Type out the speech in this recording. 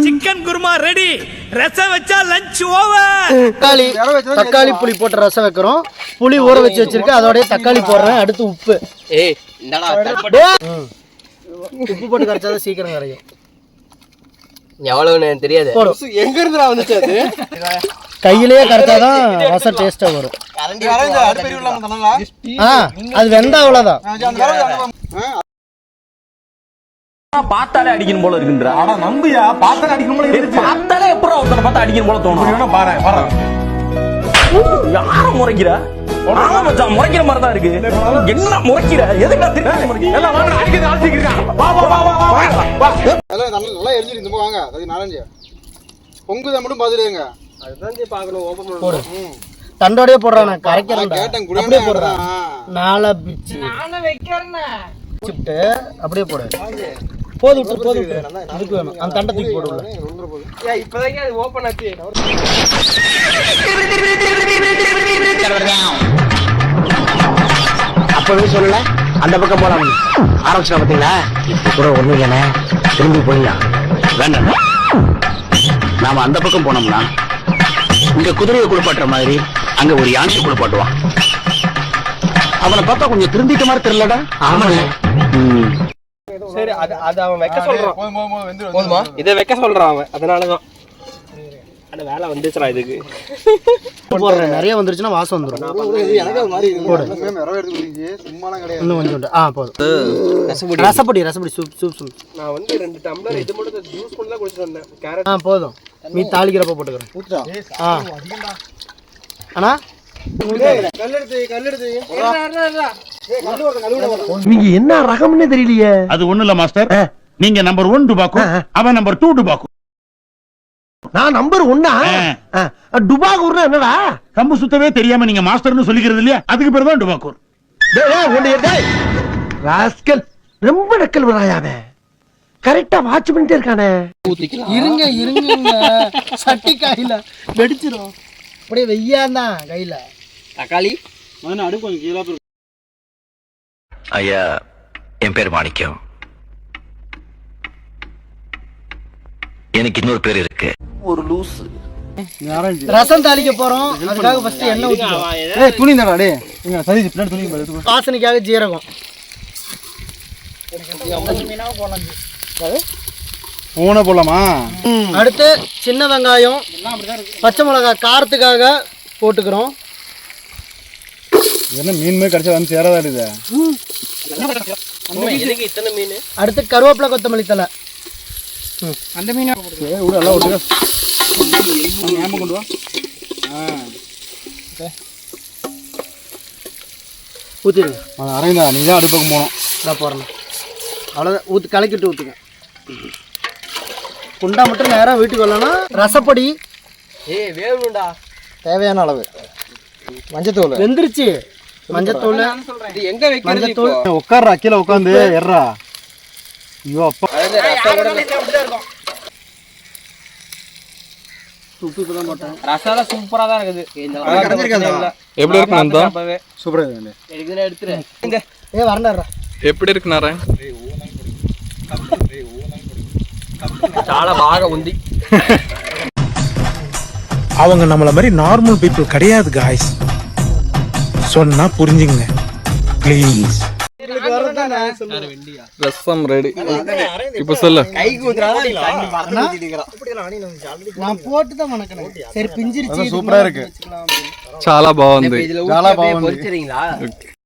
Chicken kurma ready. ரசம் வச்சா lunch over. தக்காளி புளி போட்டு ரசம் வைக்கிறோம். புளி ஊற வச்சு வச்சிருக்கேன், அதோடய தக்காளி போடுறேன். அடுத்து உப்பு. உப்பு போட்டு கரைச்சாதான் சீக்கிரம் கரையும். எவ்வளவு தெரியாது. எங்க இருந்து வந்துச்சு அது? கையிலேயே கரைச்சாதான் ரசம் டேஸ்டா வரும். அது வெந்தா அவ்வளவுதான். பார்த்தாலே அடிக்கணும் போல இருக்குன்றா. ஆனா நம்பியா பார்த்தாலே அடிக்கணும் போல இருக்கு. பார்த்தாலே எப்பறம் ஒருத்தனை பார்த்தா அடிக்கணும் போல தோணும். பாரு யார முறைக்கிற? ஆமா மச்சான், முறைக்கிற மாதிரி தான் இருக்கு. என்ன முறைக்கிற? எதுக்கு திருப்பி முறைக்கிற? எல்லாம் வாங்க, அடிக்கிறது ஆசிக்கிறான். வா வா வா வா வா. எல்லாம் நல்லா எரிஞ்சிரு. இந்த வாங்க, அது நாலஞ்சு பொங்குத மட்டும் பாத்துடுங்க. அதுதான் ஜி பார்க்கணும். ஓபன் போடு. தண்டோடயே போடுறானே, கரைக்கிறேன். கேட்டேன் அப்படியே போடுறான். நாளா பிச்சு நானே வைக்கிறேனே. சிப்ட் அப்படியே போடு. போடு விட்டு போடு விட்டு. அதுக்கு வேணும். அந்த தண்டை தூக்கி போடு உள்ள. ஏய் இப்போதைக்கு அது ஓபன் ஆச்சு. அப்பவே சொல்லல அந்த பக்கம் போலாம். ஆரம்பிச்சா பாத்தீங்களா? இப்ப கூட ஒண்ணு இல்லைண்ணே, திரும்பி போயிடலாம். வேண்டாம், நாம அந்த பக்கம் போனோம்னா இங்க குதிரையை குளிப்பாட்டுற மாதிரி அங்க ஒரு யானை குளிப்பாட்டுவான். அவனை பார்த்தா கொஞ்சம் திருந்திட்ட மாதிரி தெரியலடா. ஆமாண்ணே. சரி, அது அவன் வைக்க சொல்றான். போதுமா? இதை வைக்க சொல்றான் அவன். அதனாலதான் அந்த வேலை வந்துச்சுடா. இதுக்கு போடுறேன். நிறைய வந்துருச்சுன்னா வாசம் வந்துடும். இன்னும் கொஞ்சம் போதும். ரசப்பொடி சூப். நான் 2 டம்ளர் இது மட்டும் ஜூஸ் பண்ணி தான் குடிச்சிட்டு வந்தேன். கேரட் போதும். மீ தாளிக்கிறப்ப போட்டுக்கிறேன். ஆனா நீங்க என்ன ரகம்னே தெரியலையே. அது ஒண்ணு இல்ல மாஸ்டர், நீங்க நம்பர் 1 டுபாக்கு, அவன் நம்பர் 2 டுபாக்கு. நான் நம்பர் 1. டுபாகூர்னா என்னடா? கம்பு சுத்தவே தெரியாம நீங்க மாஸ்டர்னு சொல்லிக்கிறது இல்லையா, அதுக்கு பேர் தான் டுபாக்கூர். ராஸ்கல், ரொம்ப நக்கல் வராயாவே. கரெக்டா வாட்ச் பண்ணிட்டே இருக்கானே. இருங்க சட்டி காயில வெடிச்சிரும். அப்படியே வெய்யாந்தான் கையில. தக்காளி அடுப்பு கொஞ்சம் கீழே. ஐயா, என் பேர் மாணிக்கம். எனக்கு இன்னொரு பேர் இருக்கு. ஒரு லூஸ். ரசம் தாளிக்க போறோம். அதுக்காக ஃபர்ஸ்ட் எண்ணெய் ஊத்திடுவோம். ஏய் துணி இந்தடா டேய். இங்க சரி பிளேட் துணி எடுத்து. வாசனைக்காக ஜீரகம். ஊன போலாமா? அடுத்து சின்ன வெங்காயம், பச்சை மிளகாய் காரத்துக்காக போட்டுக்கிறோம். என்ன மீன் மாதிரி கடிச்சா வந்து சேராதா இது? இத்தனை மீன். அடுத்து கருவேப்பிலை கொத்தமல்லி தலை. அந்த மீன் எல்லாம் விட்டு ஞாபகம் கொண்டு வா. ஊற்றிடுங்க. அரைந்தா நீ தான் அடுப்புக்கு போகணும். நான் போகிறேன். அவ்வளோதான். கலக்கிட்டு ஊற்றுங்க. குண்டா மட்டும் நேரம் வீட்டுக்கு வரலன்னா ரசப்பொடி. வேணும்டா. தேவையான அளவு மஞ்சத்தூள். வெந்துருச்சு. மஞ்சத்தூள் எங்க வைக்கிறது? மஞ்சத்தூள். உட்கார்றா, கீழே உட்காந்து எர்றா. ஐயோ அப்பா. உப்பு இப்பதான் போட்டேன். ரசால சூப்பரா தான் இருக்குது. எப்படி இருக்கு நந்தா? சூப்பரா இருக்கு. எடுத்துறேன். வரண்டா. எப்படி இருக்கு நாராயண்? చాలా బాగా ఉంది. அவங்க நம்மள மாதிரி நார்மல் பீப்புள் கிடையாது गाइस. சொன்னா புரிஞ்சுங்க ப்ளீஸ். Rasam ready. இப்போ சொல்லு. நான் போட்டு தான் மணக்கணும். சரி பிஞ்சிருச்சு. சூப்பரா இருக்கு. చాలా బాగుంది. చాలా బాగుంది.